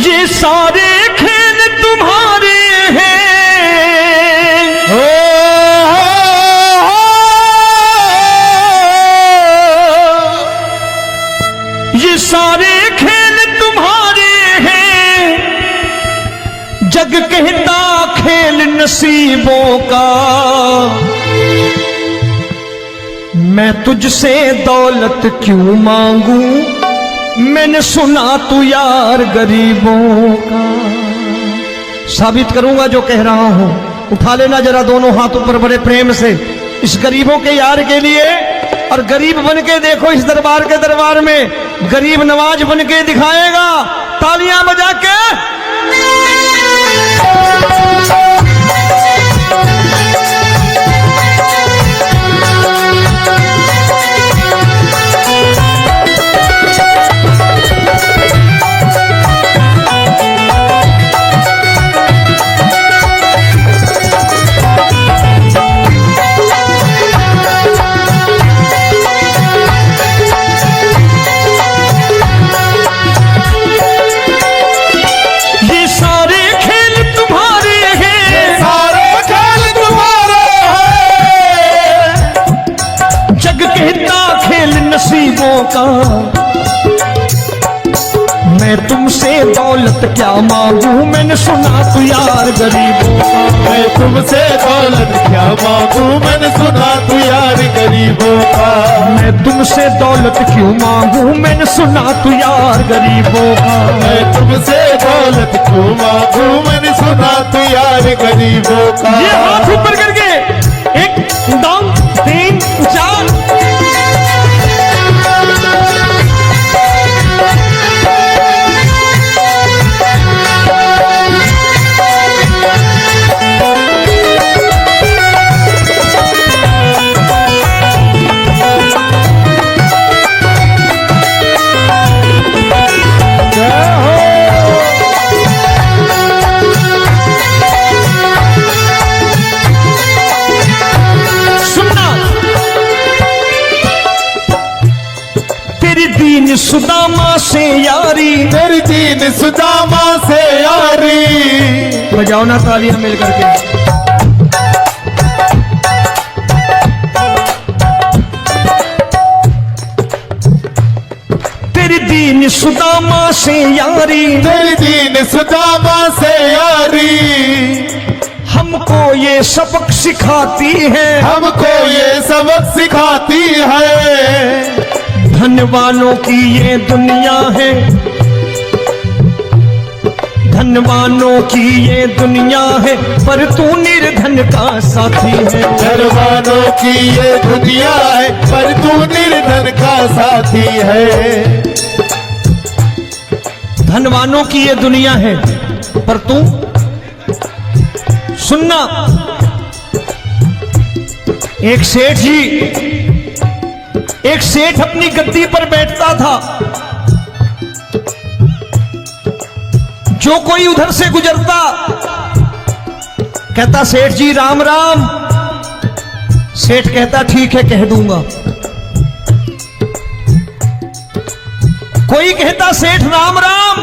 ये सारे खेल तुम्हारे हैं, ये सारे खेल तुम्हारे हैं, जग कहता खेल नसीबों का। मैं तुझसे दौलत क्यों मांगू, मैंने सुना तू यार गरीबों का। साबित करूंगा जो कह रहा हूं। उठा लेना जरा दोनों हाथ ऊपर बड़े प्रेम से इस गरीबों के यार के लिए, और गरीब बन के देखो इस दरबार के दरबार में गरीब नवाज बन के दिखाएगा, तालियां बजा के। नसीबों का मैं तुमसे दौलत क्या मांगू, मैंने सुना तू यार गरीबों का। मैं तुमसे दौलत क्या मांगू, मैंने सुना तू यार गरीबों का। मैं तुमसे दौलत क्यों मांगू, मैंने सुना तू यार गरीबों का। मैं तुमसे दौलत क्यों मांगू, मैंने सुना तू यार गरीबों का। ये हाथ ऊपर करके 1 2 3 4 सुदामा से यारी, तेरी दीन सुदामा से यारी। बजाओ ना तालियां मिल करके। तेरी दीन सुदामा से यारी, तेरी दीन सुदामा से यारी। हमको ये सबक सिखाती है, हमको ये सबक सिखाती है। धनवानों की ये दुनिया है, धनवानों की ये दुनिया है, पर तू निर्धन का साथी है। धनवानों की ये दुनिया है, पर तू निर्धन का साथी है। धनवानों की ये दुनिया है, पर तू सुनना। एक सेठ जी, एक सेठ अपनी गद्दी पर बैठता था। जो कोई उधर से गुजरता कहता सेठ जी राम राम। सेठ कहता ठीक है कह दूंगा। कोई कहता सेठ राम राम।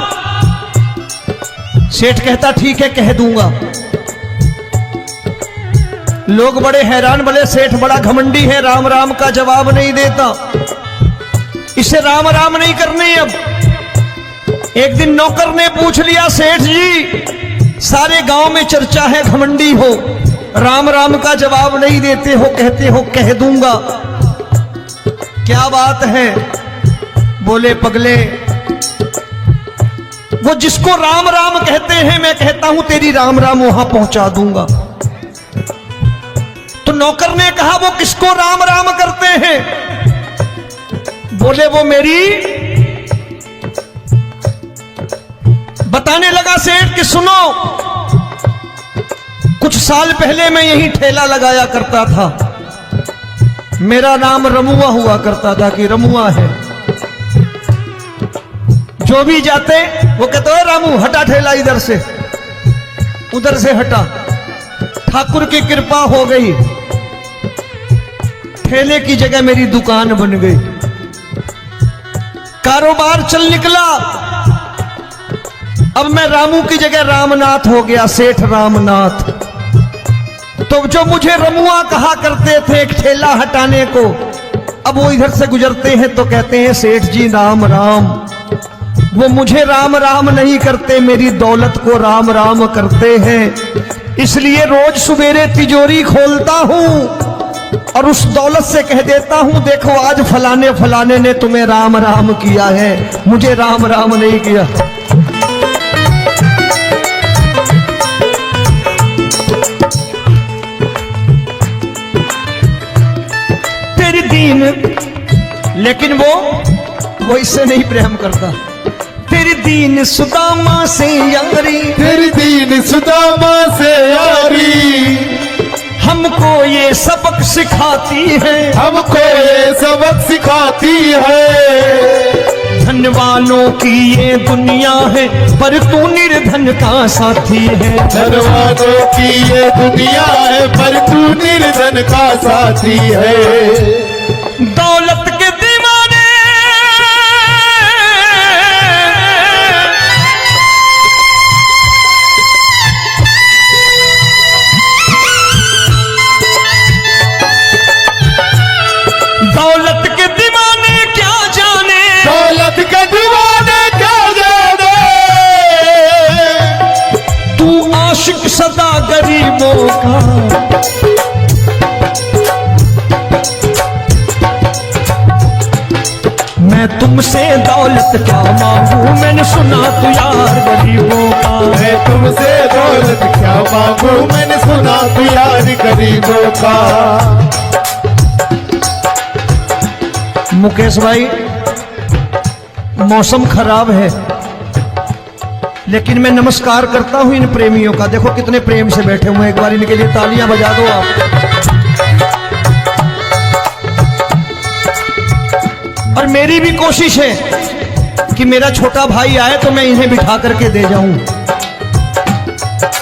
सेठ कहता ठीक है कह दूंगा। लोग बड़े हैरान, बोले सेठ बड़ा घमंडी है, राम राम का जवाब नहीं देता, इसे राम राम नहीं करनी। अब एक दिन नौकर ने पूछ लिया सेठ जी सारे गांव में चर्चा है घमंडी हो, राम राम का जवाब नहीं देते हो, कहते हो कह दूंगा, क्या बात है? बोले पगले वो जिसको राम राम कहते हैं मैं कहता हूं तेरी राम राम वहां पहुंचा दूंगा। तो नौकर ने कहा वो किसको राम राम करते हैं? बोले वो मेरी। बताने लगा सेठ कि सुनो, कुछ साल पहले मैं यही ठेला लगाया करता था, मेरा नाम रमुआ हुआ करता था कि रमुआ है। जो भी जाते वो कहते हो रामू हटा ठेला इधर से, उधर से हटा। ठाकुर की कृपा हो गई, ठेले की जगह मेरी दुकान बन गई, कारोबार चल निकला। अब मैं रामू की जगह रामनाथ हो गया, सेठ रामनाथ। तो जो मुझे रमुआ कहा करते थे एक ठेला हटाने को, अब वो इधर से गुजरते हैं तो कहते हैं सेठ जी राम राम। वो मुझे राम राम नहीं करते, मेरी दौलत को राम राम करते हैं। इसलिए रोज सवेरे तिजोरी खोलता हूं और उस दौलत से कह देता हूं देखो आज फलाने फलाने ने तुम्हें राम राम किया है, मुझे राम राम नहीं किया। तेरी दीन, लेकिन वो इससे नहीं प्रेम करता। तेरी दीन सुदामा से यारी, तेरी दीन सुदामा से यारी, हमको ये सबक सिखाती है, हमको ये सबक सिखाती है। धन वालों की ये दुनिया है पर तू निर्धन का साथी है। धन वालों की ये दुनिया है पर तू निर्धन का साथी है। दौलत के दीवाने दौलत के दीवाने क्या जाने, दौलत के दीवाने क्या जाने, तू आशिक सदा गरीबों का। मैं तुमसे दौलत क्या मांगू, मैंने सुना तू यार गरीबों का। मैं तुमसे दौलत क्या मांगू, मैंने सुना तू यार गरीबों का। मुकेश भाई, मौसम खराब है लेकिन मैं नमस्कार करता हूं इन प्रेमियों का। देखो कितने प्रेम से बैठे हुए हैं, एक बार इनके लिए तालियां बजा दो आप। और मेरी भी कोशिश है कि मेरा छोटा भाई आए तो मैं इन्हें बिठा करके दे जाऊं,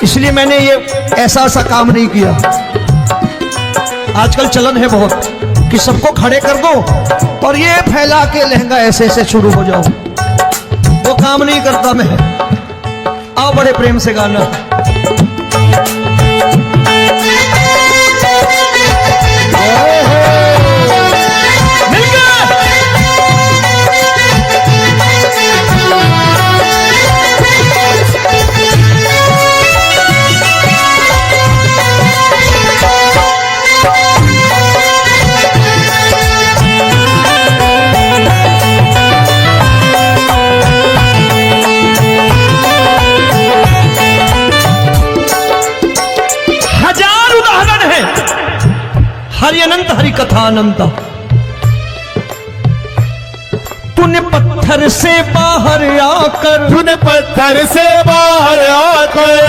इसलिए मैंने ये ऐसा काम नहीं किया। आजकल चलन है बहुत कि सबको खड़े कर दो और ये फैला के लहंगा ऐसे ऐसे शुरू हो जाओ, वो काम नहीं करता मैं। आओ बड़े प्रेम से गाना। मिल गया। हरि अनंत हरि कथा अनंत। तूने पत्थर से बाहर आकर, तूने पत्थर से बाहर आकर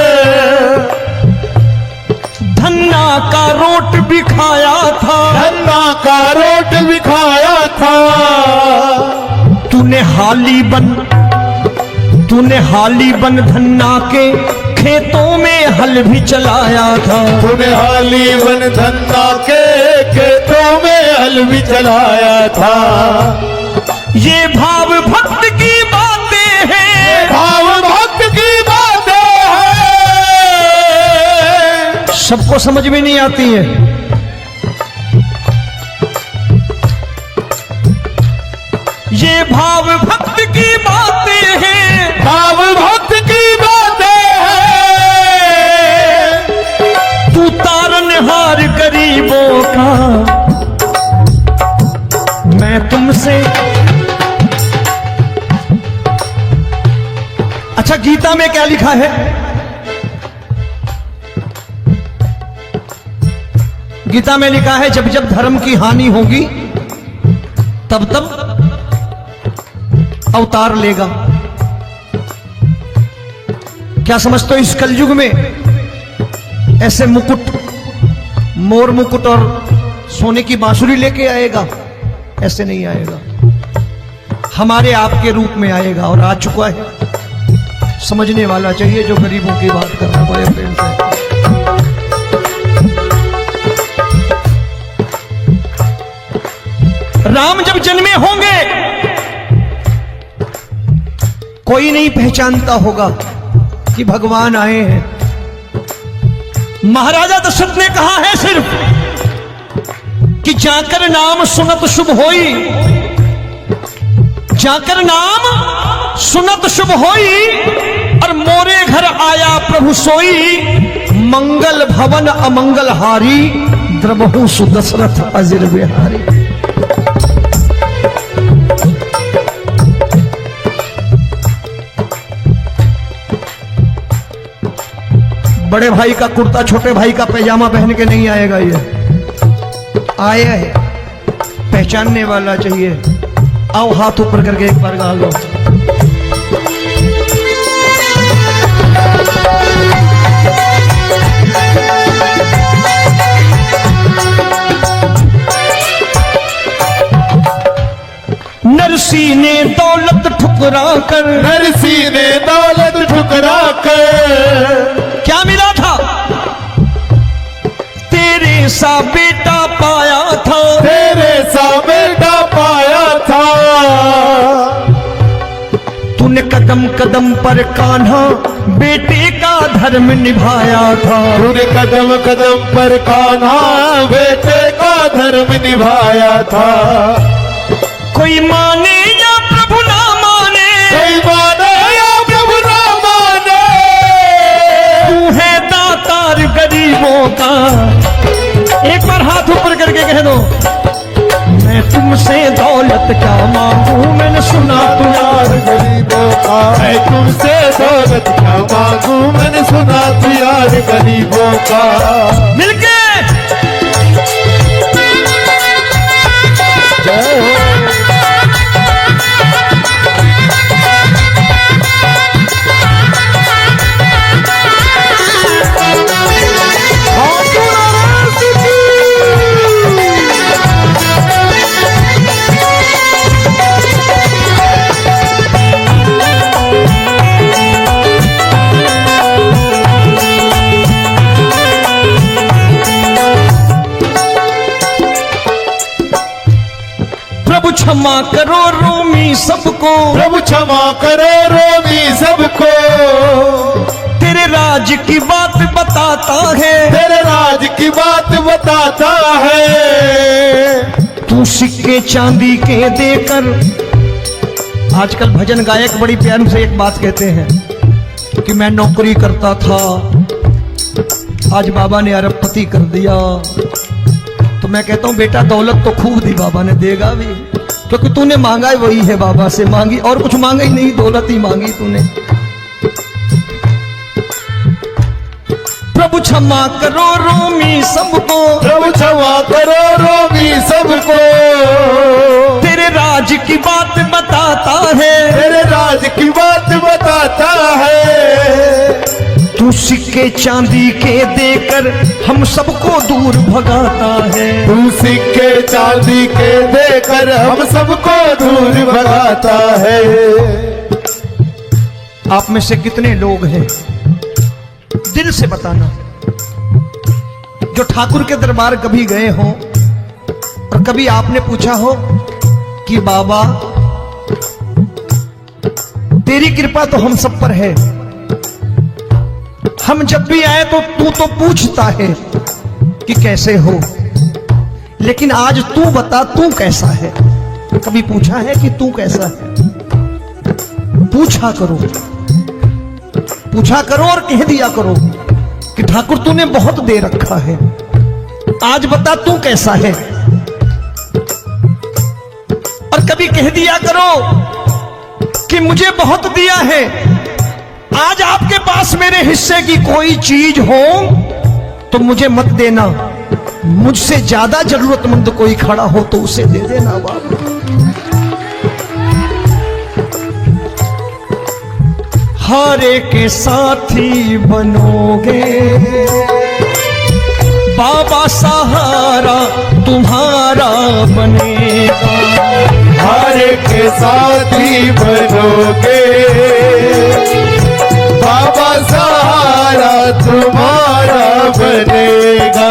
धन्ना का रोट भी खाया था, धन्ना का रोट भी खाया था। तूने हाली बन धन्ना के खेतों में हल भी चलाया था। तूने हाली बन धन्ना के खेतों में हल भी चलाया था। ये भाव भक्त की बातें हैं, भाव भक्त की बातें हैं, सबको समझ में नहीं आती है। ये भाव भक्त की बातें हैं, भाव भक्त की बातें हैं। तू तारनहार गरीबों का, मैं तुमसे। अच्छा, गीता में क्या लिखा है? गीता में लिखा है जब जब धर्म की हानि होगी तब तब अवतार लेगा। क्या समझते हो इस कलयुग में ऐसे मुकुट, मोर मुकुट और सोने की बांसुरी लेके आएगा? ऐसे नहीं आएगा, हमारे आपके रूप में आएगा और आ चुका है। समझने वाला चाहिए जो गरीबों की बात कर रहा है बड़े प्रेम से। राम जब जन्मे होंगे कोई नहीं पहचानता होगा, कि भगवान आए हैं। महाराजा दशरथ ने कहा है सिर्फ कि जाकर नाम सुनत शुभ होई, जाकर नाम सुनत शुभ होई, और मोरे घर आया प्रभु सोई, मंगल भवन अमंगल हारी, द्रबहु सुदशरथ अजिर बिहारी। बड़े भाई का कुर्ता छोटे भाई का पैजामा पहन के नहीं आएगा, ये आया है पहचानने वाला चाहिए। आओ हाथ ऊपर करके एक बार गा लो। नरसी ने दौलत ठुकरा कर, नरसी ने दौलत ठुकरा कर, क्या मिला था? तेरे सा बेटा पाया था, तेरे सा बेटा पाया था। तूने कदम कदम पर कान्हा बेटे का धर्म निभाया था, तूने कदम कदम पर कान्हा बेटे का धर्म निभाया था। कोई माने या प्रभु ना माने, कोई माने या प्रभु ना माने, तू है दातार गरीबों का। एक बार हाथ ऊपर करके कह दो, मैं तुमसे दौलत क्या मांगू, मैंने सुना तू यार गरीबों का। मैं तुमसे दौलत क्या मांगू, मैंने सुना तू यार गरीबों का। मिलके जय हो। प्रभु क्षमा करो रोमी सबको, प्रभु क्षमा करो रोमी सबको। तेरे राज की बात बताता है, तेरे राज की बात बताता है। तू सिक्के चांदी के देकर। आजकल भजन गायक बड़ी प्यार से एक बात कहते हैं कि मैं नौकरी करता था, आज बाबा ने अरबपति कर दिया। तो मैं कहता हूं बेटा दौलत तो खूब दी बाबा ने, देगा भी, क्योंकि तूने मांगा ही वही है, बाबा से मांगी और कुछ मांगा ही नहीं, दौलत ही मांगी तूने। प्रभु क्षमा करो रोमी सबको, प्रभु क्षमा करो रोमी सबको। तेरे राज की बात बताता है, तेरे राज की बात बताता है। तू सिक्के चांदी के देकर हम सबको दूर भगाता है। तू सिक्के चांदी के देकर हम सबको दूर भगाता है। आप में से कितने लोग हैं, दिल से बताना, जो ठाकुर के दरबार कभी गए हो और कभी आपने पूछा हो कि बाबा तेरी कृपा तो हम सब पर है, हम जब भी आए तो तू तो पूछता है कि कैसे हो, लेकिन आज तू बता तू कैसा है। कभी पूछा है कि तू कैसा है? पूछा करो, पूछा करो और कह दिया करो कि ठाकुर तूने बहुत दे रखा है, आज बता तू कैसा है। और कभी कह दिया करो कि मुझे बहुत दिया है, आज आपके पास मेरे हिस्से की कोई चीज हो तो मुझे मत देना, मुझसे ज्यादा जरूरतमंद कोई खड़ा हो तो उसे दे देना बाबा। हारे के साथी बनोगे बाबा, सहारा तुम्हारा बनेगा। हारे के साथी बनोगे बाबा, सहारा तुम्हारा बनेगा।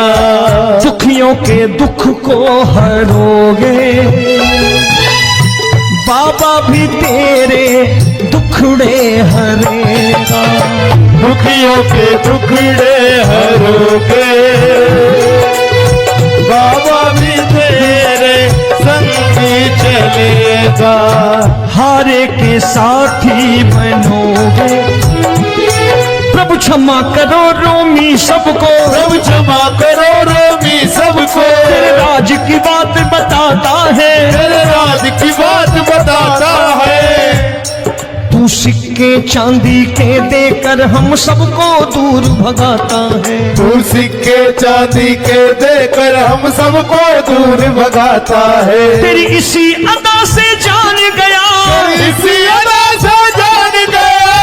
दुखियों के दुख को हरोगे बाबा, भी तेरे दुखड़े हरेगा। दुखियों के टुकड़े हरोगे, बाबा भी तेरे संगी चलेगा। हारे के साथी बनोगे, प्रभु क्षमा करो रोमी सबको, प्रभु क्षमा करो रोमी सबको, तेरे राज की बात बताता है, तेरे राज की बात बताता है। तू सिक्के चांदी के देकर हम सबको दूर भगाता है, तू सिक्के चांदी के देकर हम सबको दूर भगाता है। तेरी इसी अदा से जान गया, इसी अदा से जान गया,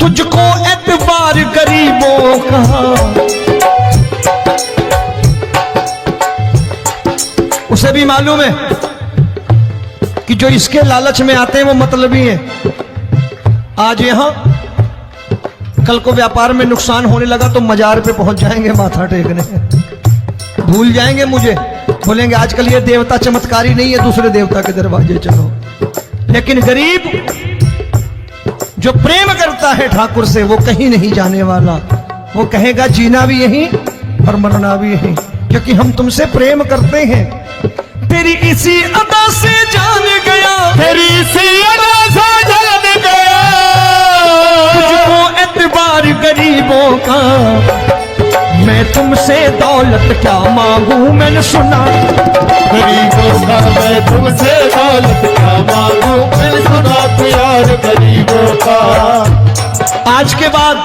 तुझको एतबार गरीबों का। उसे भी मालूम है कि जो इसके लालच में आते हैं वो मतलबी हैं। आज यहां कल को व्यापार में नुकसान होने लगा तो मजार पे पहुंच जाएंगे माथा टेकने, भूल जाएंगे मुझे, बोलेंगे आजकल ये देवता चमत्कारी नहीं है, दूसरे देवता के दरवाजे चलो। लेकिन गरीब जो प्रेम करता है ठाकुर से वो कहीं नहीं जाने वाला, वो कहेगा जीना भी यहीं और मरना भी यहीं, क्योंकि हम तुमसे प्रेम करते हैं। तेरी इसी अदा से जान गया, तेरी इसी अदा से जान गया, तुझको एतबार गरीबों का। मैं तुमसे दौलत क्या मांगू, मैंने सुना गरीबों का मैं तुमसे दौलत क्या मांगू, मैंने सुना प्यार गरीबों का। आज के बाद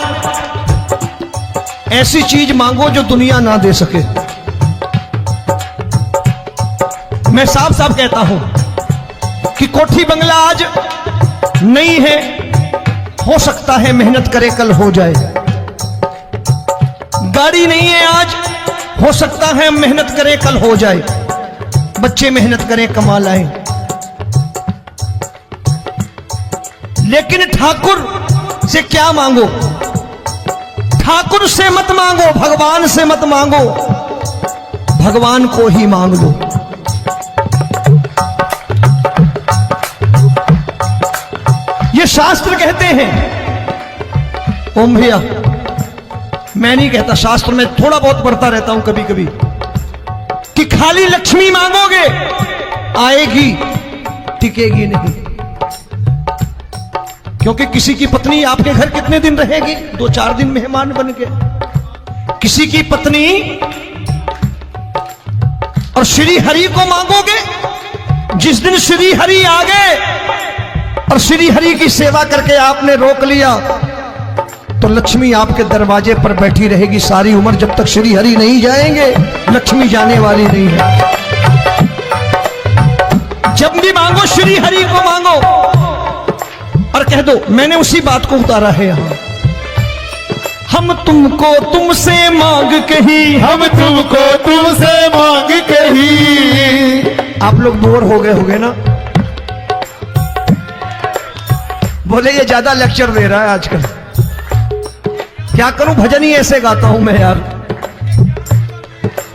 ऐसी चीज मांगो जो दुनिया ना दे सके। मैं साफ साफ कहता हूं कि कोठी बंगला आज नहीं है, हो सकता है मेहनत करे कल हो जाए। गाड़ी नहीं है आज, हो सकता है मेहनत करे कल हो जाए। बच्चे मेहनत करें कमा लाएं, लेकिन ठाकुर से क्या मांगो? ठाकुर से मत मांगो, भगवान से मत मांगो, भगवान को ही मांग लो। ये शास्त्र कहते हैं, ओम भैया मैं नहीं कहता, शास्त्र में थोड़ा बहुत पढ़ता रहता हूं कभी कभी, कि खाली लक्ष्मी मांगोगे आएगी, टिकेगी नहीं। क्योंकि किसी की पत्नी आपके घर कितने दिन रहेगी? 2-4 दिन मेहमान बन के। किसी की पत्नी और श्री हरि को मांगोगे, जिस दिन श्री हरि आ गए और श्री हरि की सेवा करके आपने रोक लिया तो लक्ष्मी आपके दरवाजे पर बैठी रहेगी सारी उम्र। जब तक श्री हरि नहीं जाएंगे लक्ष्मी जाने वाली नहीं है। जब भी मांगो श्री हरि को मांगो और कह दो मैंने उसी बात को उतारा है यहां, हम तुमको तुमसे मांग कही, हम तुमको तुमसे मांग कही। आप लोग बोर हो गए होंगे ना, बोले ये ज्यादा लेक्चर दे रहा है आजकल। क्या करूं, भजन ही ऐसे गाता हूं मैं यार।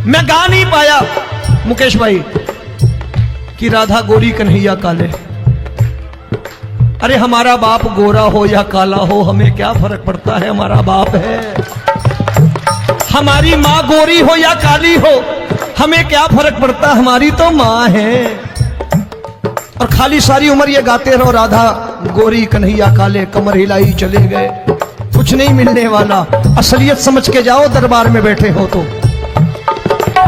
मैं गा नहीं पाया मुकेश भाई कि राधा गोरी कन्हैया काले। अरे हमारा बाप गोरा हो या काला हो हमें क्या फर्क पड़ता है, हमारा बाप है। हमारी माँ गोरी हो या काली हो हमें क्या फर्क पड़ता, हमारी तो माँ है। और खाली सारी उम्र ये गाते रहो राधा गोरी कन्हैया काले, कमर हिलाई चले गए, कुछ नहीं मिलने वाला। असलियत समझ के जाओ दरबार में बैठे हो तो।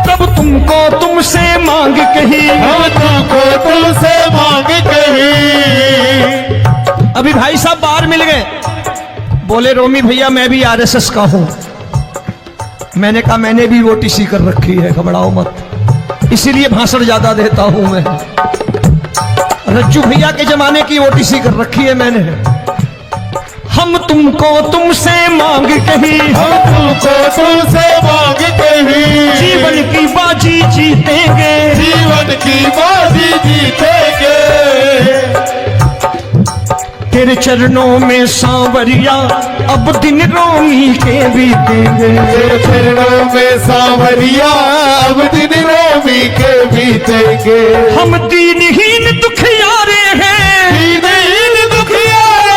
तब तुमको तुमसे मांग कही, हम तुमको तुमसे मांग कही। अभी भाई साहब बाहर मिल गए, बोले रोमी भैया मैं भी आरएसएस का हूं। मैंने कहा मैंने भी ओटीसी कर रखी है, घबराओ मत, इसीलिए भाषण ज्यादा देता हूं मैं। रज्जू भैया के जमाने की ओटीसी कर रखी है मैंने। हम तुमको तुमसे मांग कही, हम तुमको तुमसे मांग कही। जीवन की बाजी जीतेंगे, जीवन की बाजी जीतेंगे। तेरे चरणों में सांवरिया अब दिन रोमी के बीतेंगे। तेरे चरणों में सांवरिया अब दिन रोमी के बीतेंगे। हम दीनहीन दुखियारे हैं, दीनहीन दुखियारे,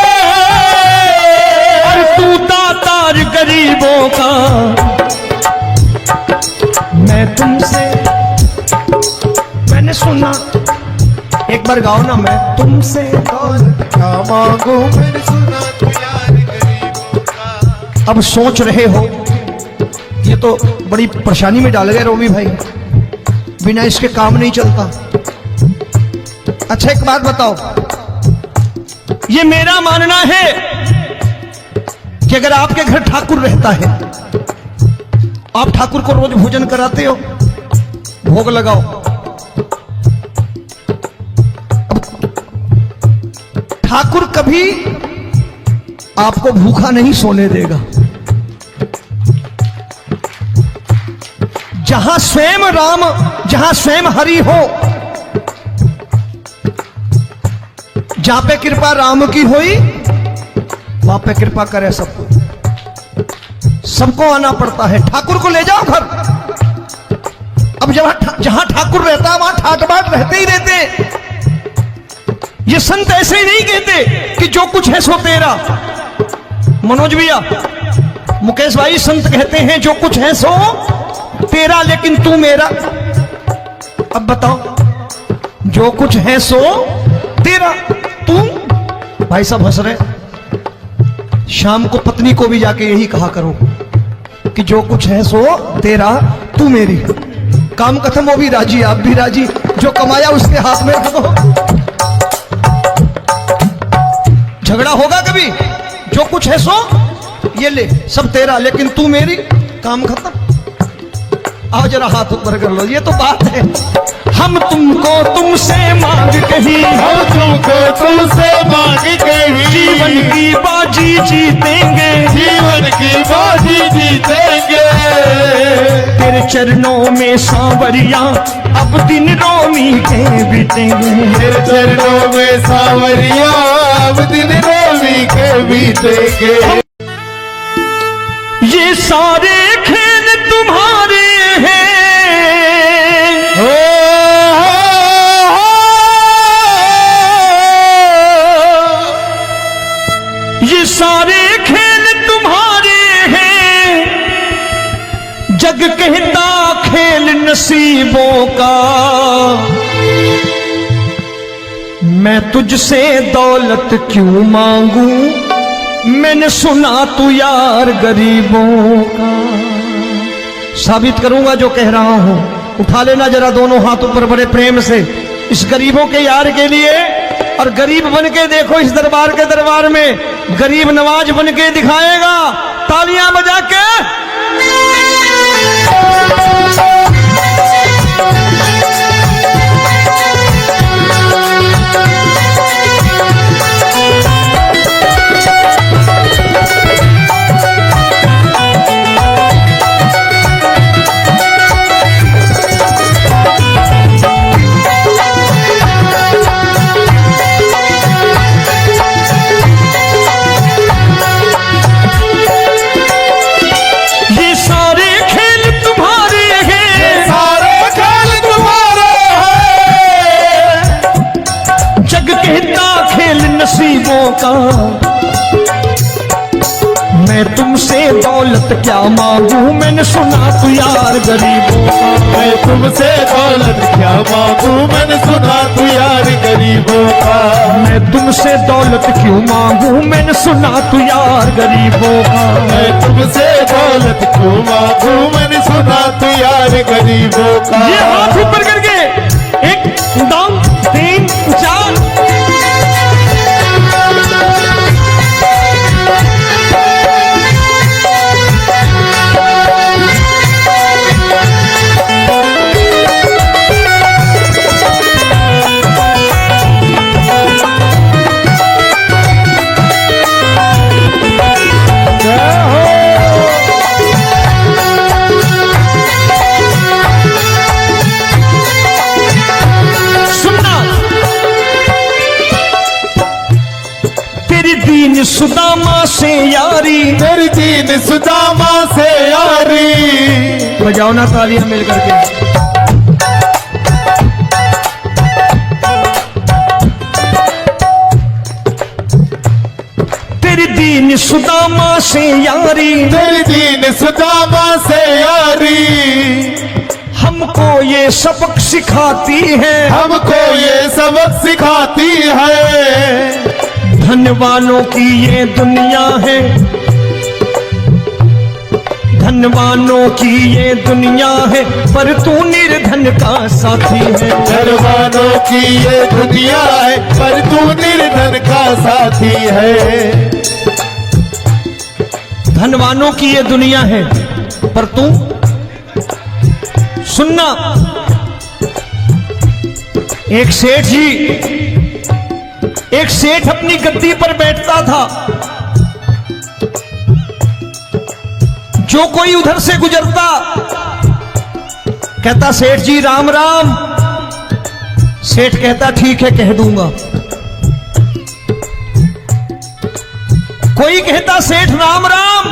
बार गाओ ना, मैं तुमसे दौलत क्या मांगू मैंने सुना तू यार गरीबों का। अब सोच रहे हो, ये तो बड़ी परेशानी में डाल गए रोमी भाई, बिना इसके काम नहीं चलता। अच्छा एक बात बताओ, ये मेरा मानना है कि अगर आपके घर ठाकुर रहता है, आप ठाकुर को रोज भोजन कराते हो, भोग लगाओ, ठाकुर कभी आपको भूखा नहीं सोने देगा। जहां स्वयं राम, जहां स्वयं हरि हो, जहां पे कृपा राम की होई, वहां पे कृपा करे सबको, सबको आना पड़ता है। ठाकुर को ले जाओ घर। अब जहां ठाकुर रहता है वहां ठाट बाट रहते ही रहते। ये संत ऐसे ही नहीं कहते कि जो कुछ है सो तेरा। मनोज भैया, मुकेश भाई, संत कहते हैं जो कुछ है सो तेरा लेकिन तू मेरा। अब बताओ, जो कुछ है सो तेरा, तू। भाई साहब हंस रहे। शाम को पत्नी को भी जाके यही कहा करो कि जो कुछ है सो तेरा, तू मेरी। काम खत्म, वो भी राजी, आप भी राजी, जो कमाया उसके हाथ में रख दो। झगड़ा होगा कभी? जो कुछ है सो ये ले, सब तेरा लेकिन तू मेरी, काम खत्म। आओ जरा हाथ ऊपर कर लो, ये तो बात है। हम तुमको तुमसे मांग कहीं, हम तुमको तुमसे मांग कहीं, जीवन की बाजी जीतेंगे, जीवन की बाजी जीतेंगे। तेरे चरणों में सांवरिया अब दिन रोमी के बीतेंगे। तेरे चरणों में सांवरिया अब दिन रोमी के बीतेंगे। ये सारे खेल तुम्हारे हैं, ये सारे खेल तुम्हारे हैं, जग कहता खेल नसीबों का। मैं तुझसे दौलत क्यों मांगू, मैंने सुना तू यार गरीबों का। साबित करूंगा जो कह रहा हूं। उठा लेना जरा दोनों हाथ ऊपर बड़े प्रेम से, इस गरीबों के यार के लिए। और गरीब बन के देखो इस दरबार के दरबार में, गरीब नवाज बन के दिखाएगा, तालियां बजा के। नसीबों का। मैं तुमसे दौलत क्या मांगू, मैंने सुना तू यार गरीबों का। मैं तुमसे दौलत क्या मांगू, मैंने सुना तू यार गरीबों का। मैं तुमसे दौलत क्यों मांगू, मैंने सुना तू यार गरीबों का। मैं तुमसे दौलत क्यों मांगू, मैंने सुना तू यार गरीबों का। ये हाथ ऊपर करके, एक दो तीन चार। दीन सुदामा से यारी, तेरी दीन सुदामा से यारी। बजाओ ना तालियां मिल करके। तेरी दीन सुदामा से यारी, तेरी दीन सुदामा से यारी। हम हमको ये सबक सिखाती है, हमको ये सबक सिखाती है। धनवानों की ये दुनिया है, धनवानों की ये दुनिया है, पर तू निर्धन का साथी है। धनवानों की ये दुनिया है, पर तू निर्धन का साथी है। धनवानों की ये दुनिया है, पर तू सुनना। एक सेठ जी, एक सेठ अपनी गद्दी पर बैठता था। जो कोई उधर से गुजरता कहता सेठ जी राम राम। सेठ कहता ठीक है कह दूंगा। कोई कहता सेठ राम राम।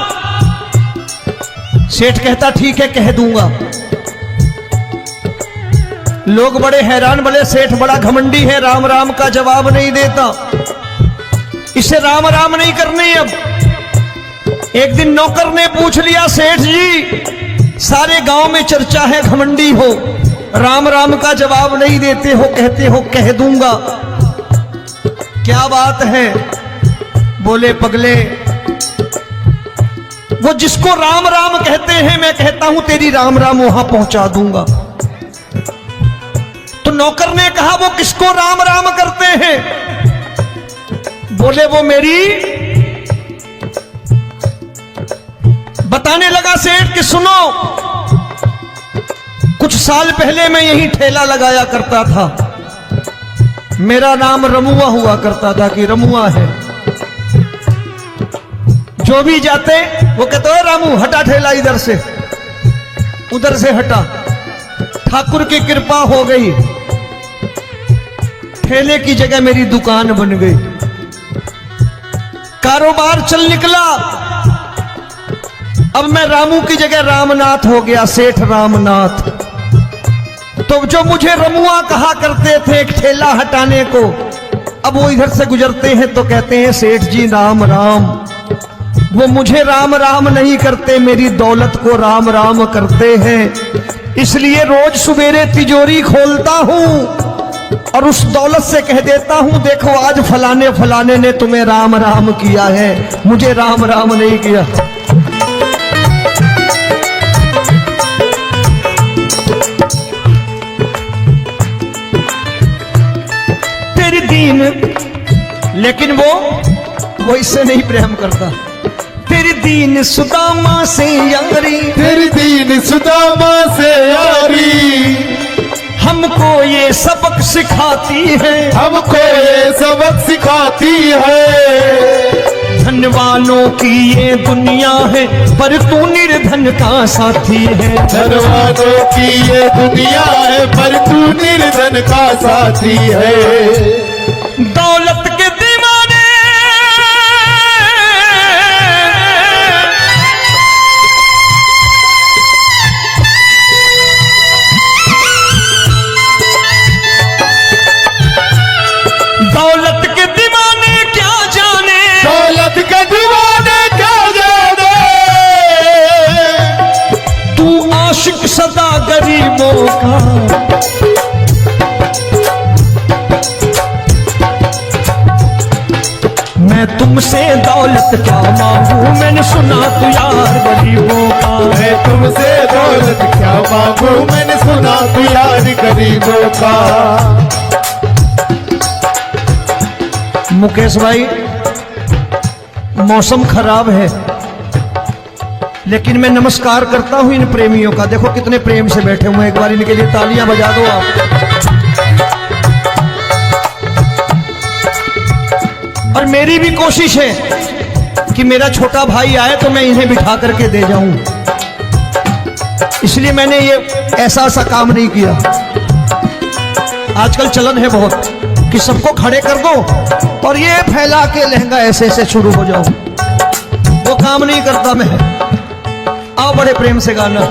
सेठ कहता ठीक है कह दूंगा। लोग बड़े हैरान, बोले सेठ बड़ा घमंडी है, राम राम का जवाब नहीं देता, इसे राम राम नहीं करने। अब एक दिन नौकर ने पूछ लिया, सेठ जी सारे गांव में चर्चा है घमंडी हो, राम राम का जवाब नहीं देते हो, कहते हो कह दूंगा, क्या बात है? बोले पगले, वो जिसको राम राम कहते हैं मैं कहता हूं तेरी राम राम वहां पहुंचा दूंगा। तो नौकर ने कहा वो किसको राम राम करते हैं? बोले वो मेरी। बताने लगा सेठ कि सुनो, कुछ साल पहले मैं यही ठेला लगाया करता था, मेरा नाम रमुआ हुआ करता था कि रमुआ है। जो भी जाते वो कहते हो रामू हटा ठेला इधर से, उधर से हटा। ठाकुर की कृपा हो गई, ठेले की जगह मेरी दुकान बन गई, कारोबार चल निकला। अब मैं रामू की जगह रामनाथ हो गया, सेठ रामनाथ। तो जो मुझे रमुआ कहा करते थे एक ठेला हटाने को, अब वो इधर से गुजरते हैं तो कहते हैं सेठ जी राम राम। वो मुझे राम राम नहीं करते, मेरी दौलत को राम राम करते हैं। इसलिए रोज सवेरे तिजोरी खोलता हूं और उस दौलत से कह देता हूं देखो आज फलाने फलाने ने तुम्हें राम राम किया है, मुझे राम राम नहीं किया। तेरी दीन, लेकिन वो इससे नहीं प्रेम करता। तेरी दीन सुदामा से यारी, तेरी दीन सुदामा से यारी, हमको ये सबक सिखाती है, हमको ये सबक सिखाती है। धनवानों की ये दुनिया है, पर तू निर्धन का साथी है। धनवानों की ये दुनिया है, पर तू निर्धन का साथी है। दौलत के दीवाने दौलत के दीवाने क्या जाने, दौलत के दीवाने क्या जाने, तू आशिक सदा गरीबों का। मैं तुमसे दौलत क्या मांगू, मैंने सुना तू यार गरीबों का। मैं तुमसे दौलत क्या मांगू, मैंने सुना तू यार गरीबों का। मुकेश भाई मौसम खराब है, लेकिन मैं नमस्कार करता हूं इन प्रेमियों का। देखो कितने प्रेम से बैठे हुए हैं, एक बार इनके लिए तालियां बजा दो आप। और मेरी भी कोशिश है कि मेरा छोटा भाई आए तो मैं इन्हें बिठा करके दे जाऊं, इसलिए मैंने ये ऐसा काम नहीं किया। आजकल चलन है बहुत कि सबको खड़े कर दो और ये फैला के लहंगा ऐसे ऐसे शुरू हो जाओ, वो काम नहीं करता मैं। आओ बड़े प्रेम से गाना।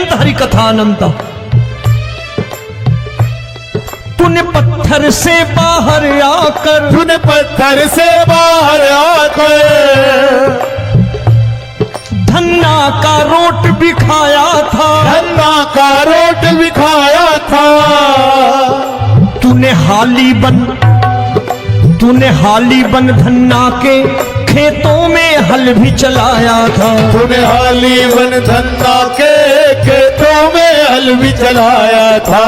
अनंत हरि कथा अनंत। तूने पत्थर से बाहर आकर, तूने पत्थर से बाहर आकर धन्ना का रोट भी खाया था, धन्ना का रोट भी खाया था। तूने हाली बन धन्ना के खेतों में हल भी चलाया था। तूने हाली बन धन्ना के खेतों में हल भी चलाया था।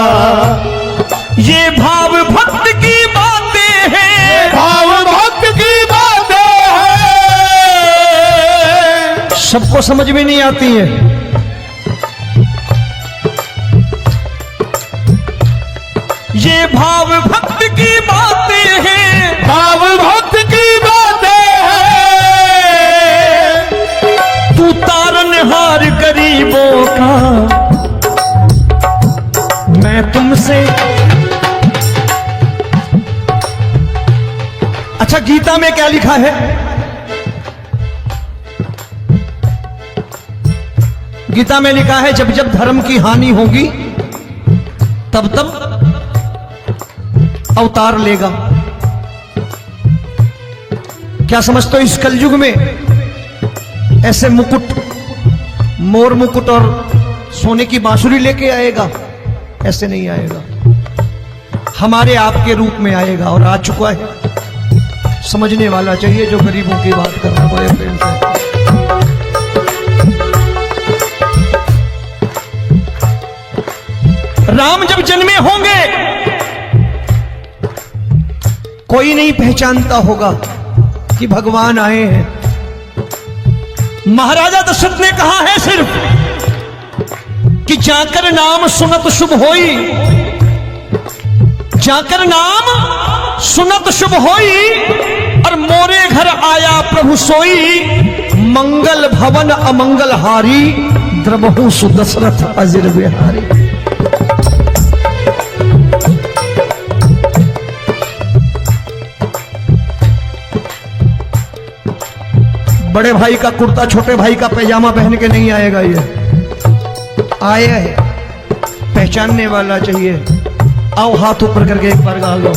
ये भाव भक्त की बातें हैं, भाव भक्त की बातें हैं, सबको समझ में नहीं आती है। ये भाव भक्त की बातें हैं, भाव भक्त की बातें हैं। तू तारनहार गरीबों का, मैं तुमसे। अच्छा, गीता में क्या लिखा है? गीता में लिखा है जब जब धर्म की हानि होगी तब तब अवतार लेगा। क्या समझते हो, इस कलयुग में ऐसे मुकुट, मोर मुकुट और सोने की बांसुरी लेके आएगा? ऐसे नहीं आएगा, हमारे आपके रूप में आएगा और आ चुका है। समझने वाला चाहिए जो गरीबों की बात कर रहा है बड़े प्रेम से। राम जब जन्मे होंगे कोई नहीं पहचानता होगा कि भगवान आए हैं। महाराजा दशरथ ने कहा है सिर्फ कि जाकर नाम सुनत शुभ होई, जाकर नाम सुनत शुभ होई, और मोरे घर आया प्रभु सोई, मंगल भवन अमंगल हारी, द्रबहु सुदशरथ अजिर बिहारी। बड़े भाई का कुर्ता छोटे भाई का पैजामा पहन के नहीं आएगा, ये आया है, पहचानने वाला चाहिए। आओ हाथ ऊपर करके एक बार गा लो।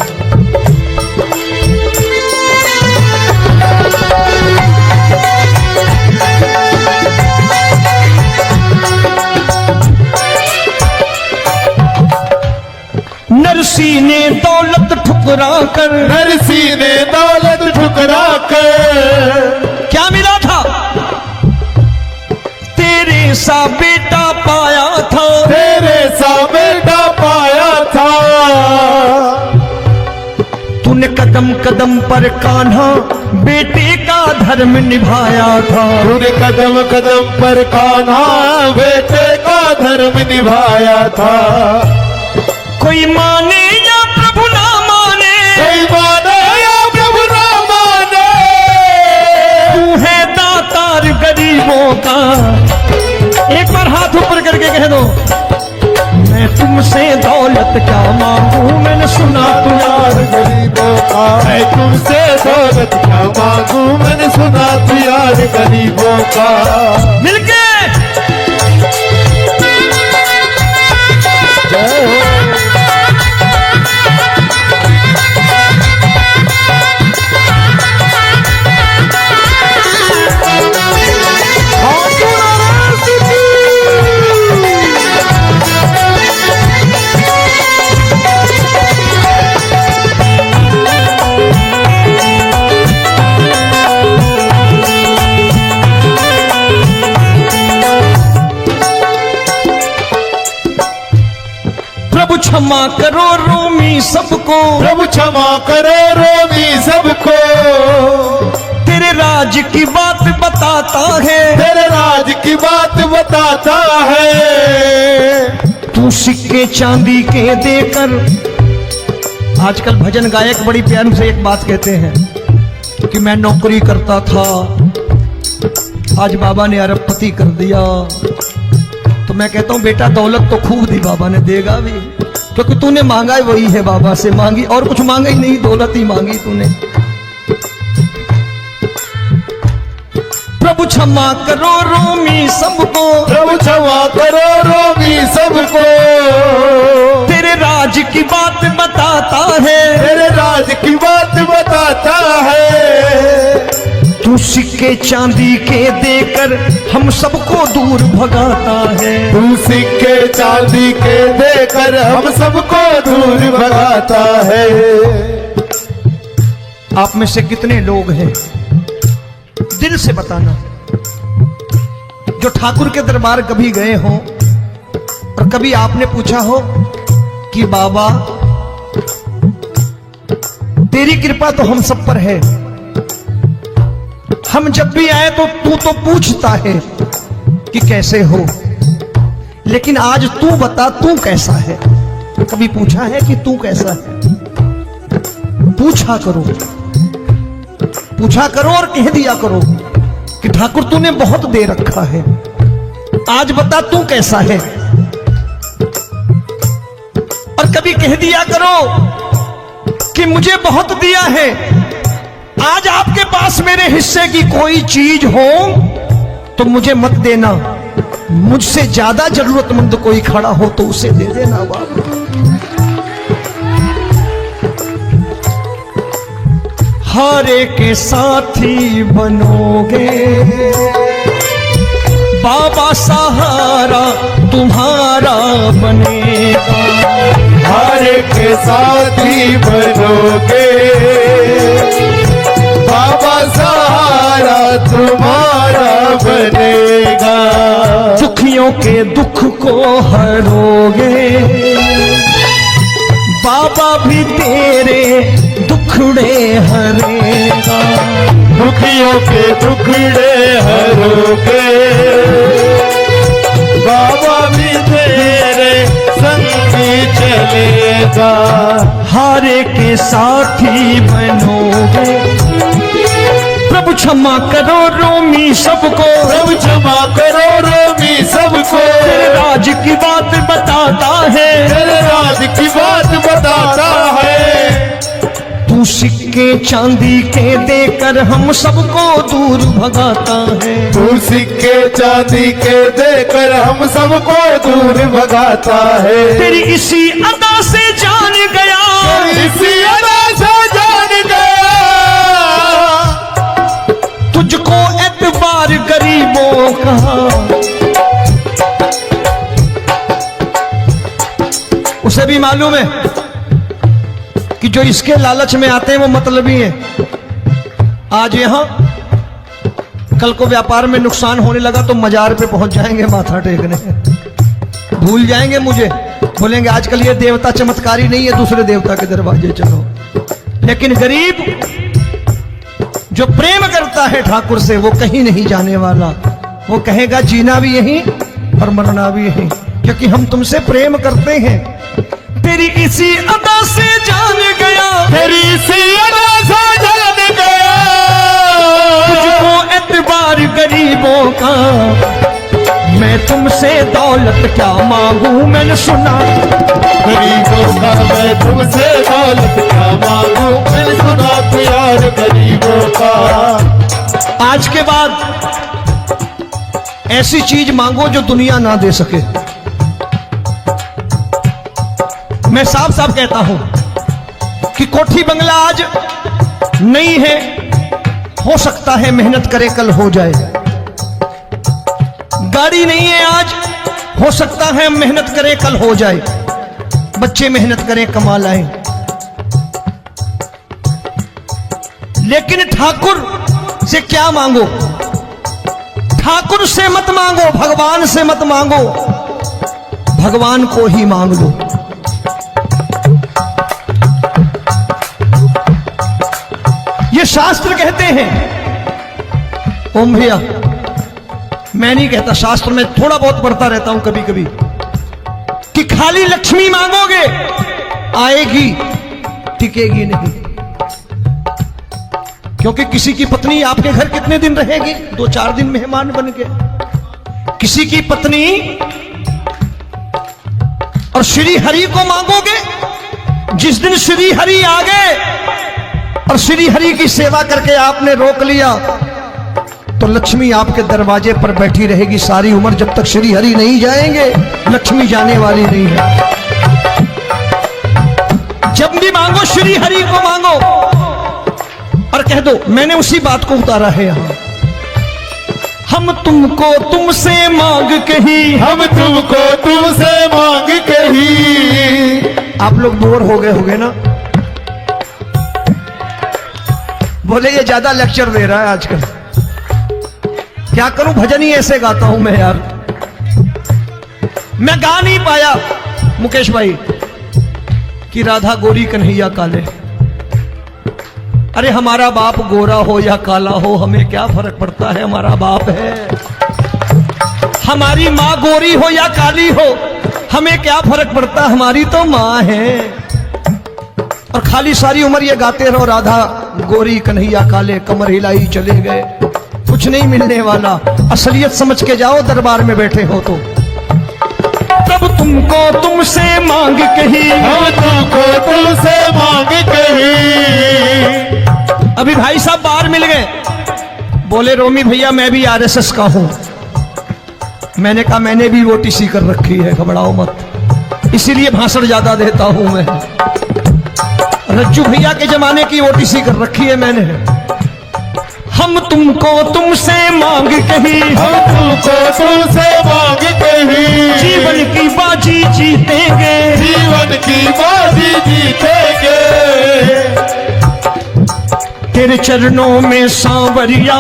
नरसी ने दौलत ठुकरा कर, नरसी ने दौलत ठुकरा कर क्या मिला था? तेरे सा बेटा पाया था, तेरे सा बेटा पाया था। तूने कदम कदम पर कान्हा बेटे का धर्म निभाया था। तूने कदम कदम पर कान्हा बेटे का धर्म निभाया था। कोई माने या प्रभु ना माने, कोई माने या प्रभु ना माने, तू है दातार गरीबों का। एक बार हाथ ऊपर करके कह दो, मैं तुमसे दौलत क्या मांगू, मैंने सुना तू यार गरीबों का। मैं तुमसे दौलत क्या मांगू, मैंने सुना तू यार गरीबों का। मिलके जय हो। प्रभु क्षमा करो रोमी सबको, प्रभु क्षमा करो रोमी सबको। तेरे राज की बात बताता है, तेरे राज की बात बताता है। तू सिक्के चांदी के देकर। आजकल भजन गायक बड़ी प्यार से एक बात कहते हैं कि मैं नौकरी करता था, आज बाबा ने अरबपति कर दिया। तो मैं कहता हूं बेटा दौलत तो खूब दी बाबा ने, देगा भी, क्योंकि तूने मांगा वही है बाबा से, मांगी और कुछ मांगा ही नहीं, दौलत ही मांगी तूने। प्रभु क्षमा करो रोमी सबको, प्रभु क्षमा करो रोमी सबको। तेरे राज की बात बताता है, तेरे राज की बात बताता है। तू सिक्के चांदी के देकर हम सबको दूर भगाता है। तू सिक्के चांदी के देकर हम सबको दूर भगाता है। आप में से कितने लोग हैं, दिल से बताना, जो ठाकुर के दरबार कभी गए हो और कभी आपने पूछा हो कि बाबा तेरी कृपा तो हम सब पर है, हम जब भी आए तो तू तो पूछता है कि कैसे हो, लेकिन आज तू बता तू कैसा है। कभी पूछा है कि तू कैसा है? पूछा करो, पूछा करो और कह दिया करो कि ठाकुर तूने बहुत दे रखा है, आज बता तू कैसा है। और कभी कह दिया करो कि मुझे बहुत दिया है, आज आपके पास मेरे हिस्से की कोई चीज हो तो मुझे मत देना, मुझसे ज्यादा जरूरतमंद कोई खड़ा हो तो उसे दे देना बाबा। हारे के साथी बनोगे बाबा, सहारा तुम्हारा बनेगा। हारे के साथी बनोगे बाबा, सहारा तुम्हारा बनेगा। दुखियों के दुख को हरोगे बाबा, भी तेरे दुखड़े हरेगा। दुखियों के दुखड़े हरोगे बाबा, भी तेरे संगी चलेगा। हारे के साथी बनोगे, प्रभु क्षमा करो रोमी सबको, प्रभु क्षमा करो रोमी सबको। तेरे राज की बात बताता है, तेरे राज की बात बताता है। तू सिक्के चांदी के देकर हम सबको दूर भगाता है। तू सिक्के चांदी के देकर हम सबको दूर भगाता है। तेरी इसी अदा से जान गया, इसी अदा से जान गया, तुझको एतबार गरीबों का। उसे भी मालूम है कि जो इसके लालच में आते हैं वो मतलबी हैं। आज यहां कल को व्यापार में नुकसान होने लगा तो मजार पे पहुंच जाएंगे माथा टेकने, भूल जाएंगे मुझे, बोलेंगे आजकल ये देवता चमत्कारी नहीं है, दूसरे देवता के दरवाजे चलो। लेकिन गरीब जो प्रेम करता है ठाकुर से वो कहीं नहीं जाने वाला, वो कहेगा जीना भी यहीं और मरना भी यहीं, क्योंकि हम तुमसे प्रेम करते हैं। तेरी इसी अदा से जान गया, तेरी इसी अदा से जान गया, तुझको एतबार गरीबों का। मैं तुमसे दौलत क्या मांगू, मैंने सुना गरीबों का मैं तुमसे दौलत क्या मांगू, मैंने सुना प्यार गरीबों का। आज के बाद ऐसी चीज मांगो जो दुनिया ना दे सके। मैं साफ साफ कहता हूं कि कोठी बंगला आज नहीं है, हो सकता है मेहनत करे कल हो जाए। गाड़ी नहीं है आज, हो सकता है मेहनत करें कल हो जाए। बच्चे मेहनत करें कमा लाएं, लेकिन ठाकुर से क्या मांगो? ठाकुर से मत मांगो, भगवान से मत मांगो, भगवान को ही मांग लो। ये शास्त्र कहते हैं। ओम भैया, मैं नहीं कहता, शास्त्र में थोड़ा बहुत पढ़ता रहता हूं कभी कभी, कि खाली लक्ष्मी मांगोगे आएगी, टिकेगी नहीं। क्योंकि किसी की पत्नी आपके घर कितने दिन रहेगी? 2-4 दिन मेहमान बन के। किसी की पत्नी और श्री हरि को मांगोगे, जिस दिन श्री हरि आ गए और श्री हरि की सेवा करके आपने रोक लिया तो लक्ष्मी आपके दरवाजे पर बैठी रहेगी सारी उम्र, जब तक श्री हरि नहीं जाएंगे लक्ष्मी जाने वाली नहीं है। जब भी मांगो श्री हरि को मांगो और कह दो मैंने उसी बात को उतारा है यहां, हम तुमको तुमसे मांग कही, हम तुमको तुमसे मांग कही। आप लोग बोर हो गए होंगे ना, बोले ये ज्यादा लेक्चर दे रहा है आजकल, क्या करूं भजन ही ऐसे गाता हूं मैं यार। मैं गा नहीं पाया मुकेश भाई कि राधा गोरी कन्हैया काले। अरे हमारा बाप गोरा हो या काला हो हमें क्या फर्क पड़ता है, हमारा बाप है। हमारी माँ गोरी हो या काली हो हमें क्या फर्क पड़ता, हमारी तो माँ है। और खाली सारी उम्र ये गाते रहो राधा गोरी कन्हैया काले, कमर हिलाई चले गए, कुछ नहीं मिलने वाला। असलियत समझ के जाओ दरबार में बैठे हो तो। तब तुमको तुमसे मांग कही, हम तुमको तुमसे मांग कही। अभी भाई साहब बाहर मिल गए, बोले रोमी भैया मैं भी आरएसएस का हूं। मैंने कहा मैंने भी ओटीसी कर रखी है, घबराओ मत, इसीलिए भाषण ज्यादा देता हूं मैं। रज्जू भैया के जमाने की ओटीसी कर रखी है मैंने। हम तुमको तुमसे मांग कही, हम तुमको तुमसे मांग कही। जीवन की बाजी जीतेंगे, जीवन की बाजी जीतेंगे। तेरे चरणों में सांवरिया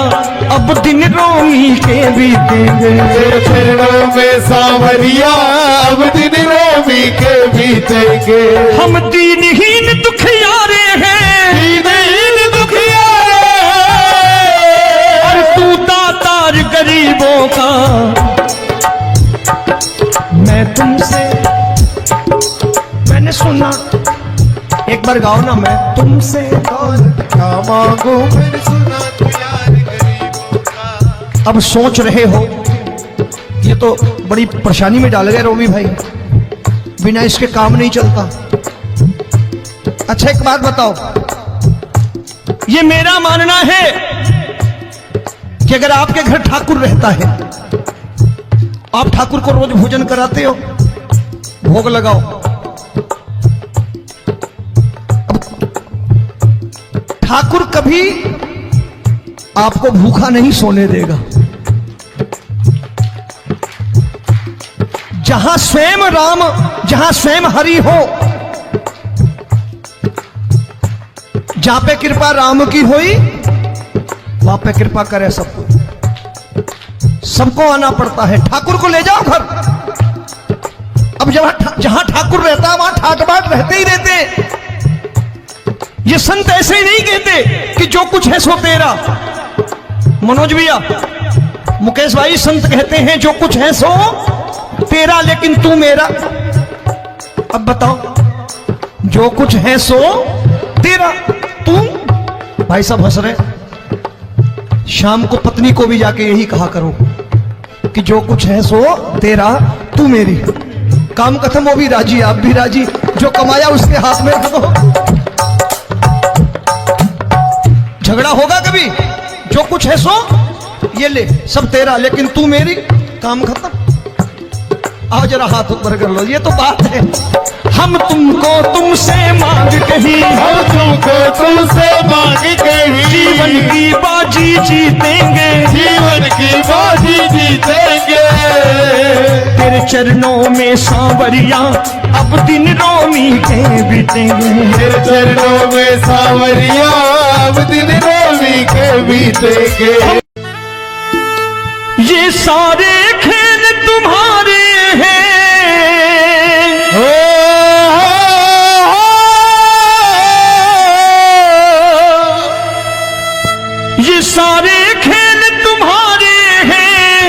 अब दिन रोमी के बीतेंगे। तेरे चरणों में सांवरिया अब दिन रोमी के बीतेंगे। हम दीनहीन दुखियारे हैं, दीनहीन दुखियारे और तू दातार गरीबों का। मैं तुमसे, मैंने सुना, एक बार गाओ ना, मैं तुमसे क्या मांगू मैंने सुना तू यार गरीबों का। अब सोच रहे हो ये तो बड़ी परेशानी में डाल गए रोमी भाई, बिना इसके काम नहीं चलता। अच्छा एक बात बताओ, ये मेरा मानना है कि अगर आपके घर ठाकुर रहता है, आप ठाकुर को रोज भोजन कराते हो, भोग लगाओ, ठाकुर कभी आपको भूखा नहीं सोने देगा। जहां स्वयं राम, जहां स्वयं हरि हो, जहां पे कृपा राम की हुई वहां पे कृपा करे सबको। सबको आना पड़ता है, ठाकुर को ले जाओ घर। अब जहां ठाकुर रहता है वहां ठाट बाट रहते ही रहते। ये संत ऐसे ही नहीं कहते कि जो कुछ है सो तेरा। मनोज भैया, मुकेश भाई, संत कहते हैं जो कुछ है सो तेरा लेकिन तू मेरा। अब बताओ, जो कुछ है सो तेरा, तू। भाई साहब हंस रहे। शाम को पत्नी को भी जाके यही कहा करो कि जो कुछ है सो तेरा, तू मेरी। काम खत्म, वो भी राजी, आप भी राजी, जो कमाया उसके हाथ में रख दो। झगड़ा होगा कभी, जो कुछ है सो ये ले, सब तेरा लेकिन तू मेरी, काम खत्म। आओ जरा हाथ ऊपर कर लो, ये तो बात है। हम तुमको तुमसे मांग कही, हम तुमको तुमसे मांग कही। जीवन की बाजी जीतेंगे, जीवन की बाजी जीतेंगे। तेरे चरणों में सांवरिया अब दिन रोमी के बीतेंगे। तेरे चरणों में सांवरिया अब दिन रोमी के बीतेंगे। ये सारे खेल तुम्हारे हैं, ये सारे खेल तुम्हारे हैं।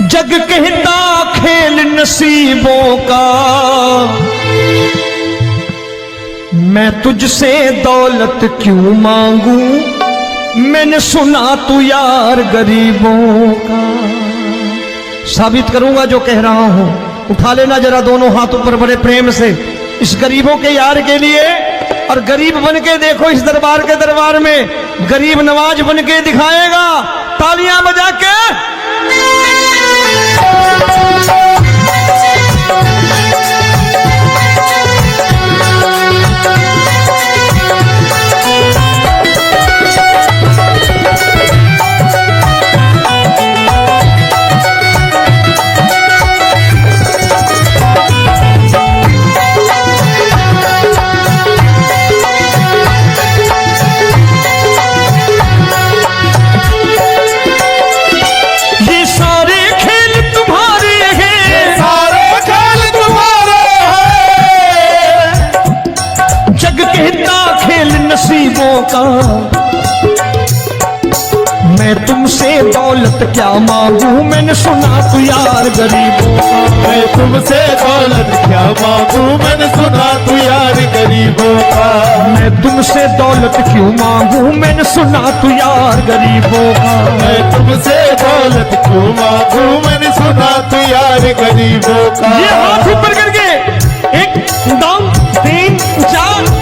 जग कहता खेल नसीबों का, मैं तुझसे दौलत क्यों मांगू, मैंने सुना तू यार गरीबों का। साबित करूंगा जो कह रहा हूं। उठा लेना जरा दोनों हाथ ऊपर बड़े प्रेम से, इस गरीबों के यार के लिए और गरीब बन के देखो इस दरबार के दरबार में, गरीब नवाज बन के दिखाएगा तालियां बजा के। नसीबों का मैं तुमसे दौलत क्या मांगू, मैंने सुना तू यार गरीबों का। मैं तुमसे दौलत क्या मांगू, मैंने सुना तू यार गरीबों का। मैं तुमसे दौलत क्यों मांगू, मैंने सुना तू यार गरीबों का। मैं तुमसे दौलत क्यों मांगू, मैंने सुना तू यार गरीबों का। ये हाथ ऊपर करके 1 2 3 4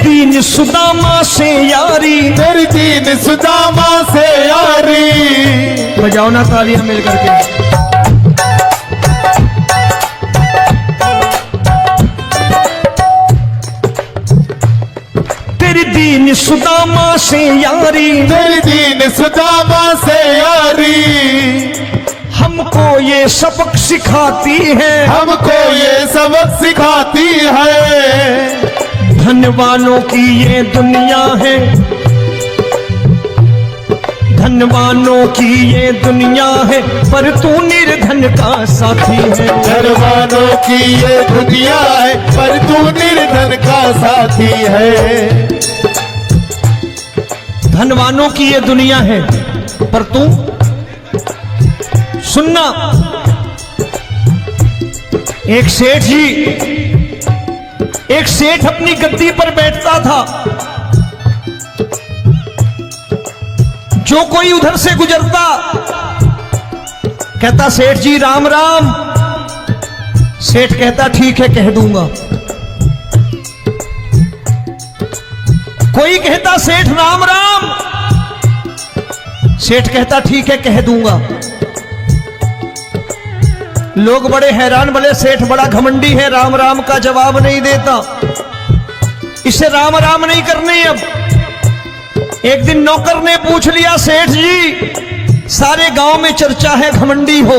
दीन सुदामा से यारी, तेरी दीन सुदामा से यारी। बजाओ ना तालियां मिल करके। तेरी दीन सुदामा से यारी, तेरी दीन सुदामा से यारी। हमको ये सबक सिखाती है, हमको ये सबक सिखाती है। धनवानों की ये दुनिया है, धनवानों की ये दुनिया है, पर तू निर्धन का साथी है। धनवानों की ये दुनिया है, पर तू निर्धन का साथी है। धनवानों की ये दुनिया है, पर तू सुनना। एक सेठ अपनी गद्दी पर बैठता था। जो कोई उधर से गुजरता कहता सेठ जी राम राम। सेठ कहता ठीक है कह दूंगा। कोई कहता सेठ राम राम। सेठ कहता ठीक है कह दूंगा। लोग बड़े हैरान, बोले सेठ बड़ा घमंडी है, राम राम का जवाब नहीं देता, इसे राम राम नहीं करने। अब एक दिन नौकर ने पूछ लिया सेठ जी सारे गांव में चर्चा है घमंडी हो,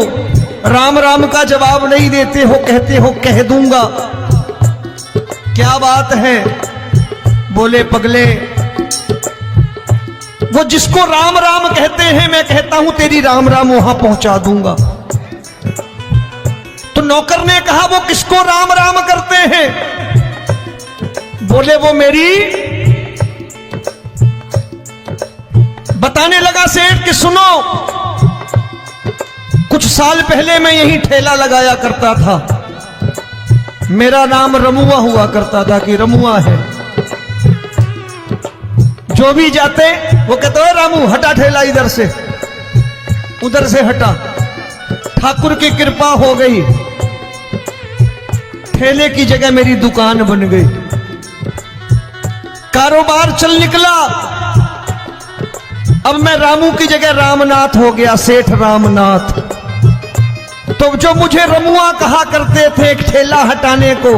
राम राम का जवाब नहीं देते हो, कहते हो कह दूंगा, क्या बात है? बोले पगले वो जिसको राम राम कहते हैं मैं कहता हूं तेरी राम राम वहां पहुंचा दूंगा। तो नौकर ने कहा वो किसको राम राम करते हैं? बोले वो मेरी। बताने लगा सेठ कि सुनो, कुछ साल पहले मैं यही ठेला लगाया करता था, मेरा नाम रमुआ हुआ करता था कि रमुआ है। जो भी जाते वो कहते हैं रामू हटा ठेला इधर से, उधर से हटा। ठाकुर की कृपा हो गई, ठेले की जगह मेरी दुकान बन गई, कारोबार चल निकला। अब मैं रामू की जगह रामनाथ हो गया, सेठ रामनाथ। तो जो मुझे रमुआ कहा करते थे एक ठेला हटाने को,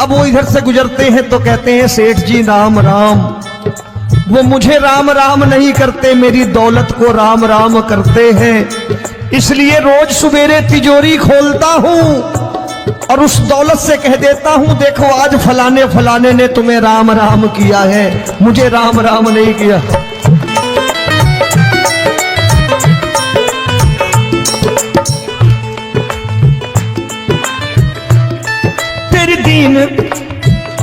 अब वो इधर से गुजरते हैं तो कहते हैं सेठ जी राम राम। वो मुझे राम राम नहीं करते, मेरी दौलत को राम राम करते हैं। इसलिए रोज सवेरे तिजोरी खोलता हूं और उस दौलत से कह देता हूं देखो आज फलाने फलाने ने तुम्हें राम राम किया है, मुझे राम राम नहीं किया। तेरी दीन,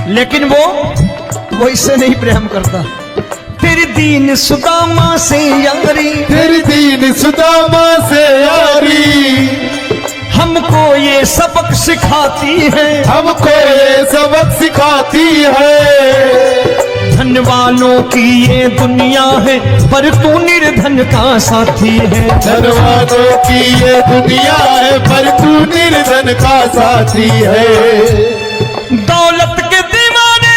लेकिन वो इससे नहीं प्रेम करता। तेरी दीन सुदामा से यारी, तेरी दीन सुदामा से यारी हमको ये सबक सिखाती है, हमको ये सबक सिखाती है। धन वालों की ये दुनिया है पर तू निर्धन का साथी है। धनवानों की ये दुनिया है पर तू निर्धन का साथी है। दौलत के दीवाने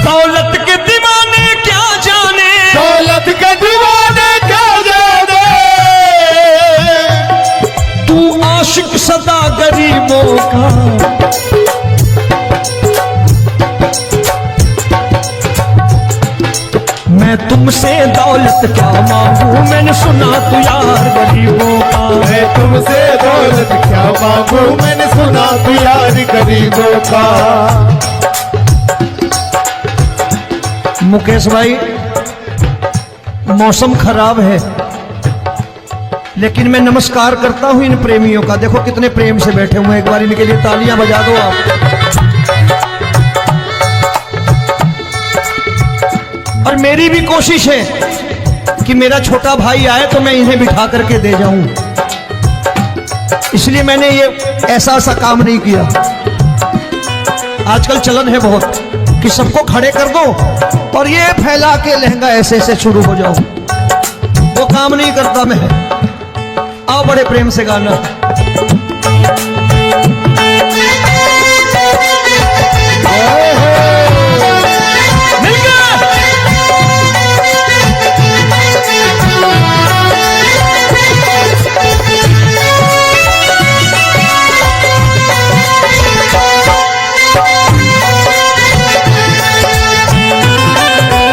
दौलत के दीवाने क्या जाने, दौलत के दीवाने क्या जाने, तू आशिक सदा गरीबों का। मैं तुमसे दौलत क्या मांगू, मैंने सुना तू यार गरीबों का। मैं तुमसे दौलत क्या मांगू, मैंने सुना तू यार गरीबों का। मुकेश भाई, मौसम खराब है, लेकिन मैं नमस्कार करता हूं इन प्रेमियों का। देखो कितने प्रेम से बैठे हुए हैं, एक बार इनके लिए तालियां बजा दो आप। और मेरी भी कोशिश है कि मेरा छोटा भाई आए तो मैं इन्हें बिठा करके दे जाऊं, इसलिए मैंने ये ऐसा काम नहीं किया। आजकल चलन है बहुत कि सबको खड़े कर दो और ये फैला के लहंगा ऐसे ऐसे शुरू हो जाओ, वो काम नहीं करता मैं। आओ बड़े प्रेम से गाना।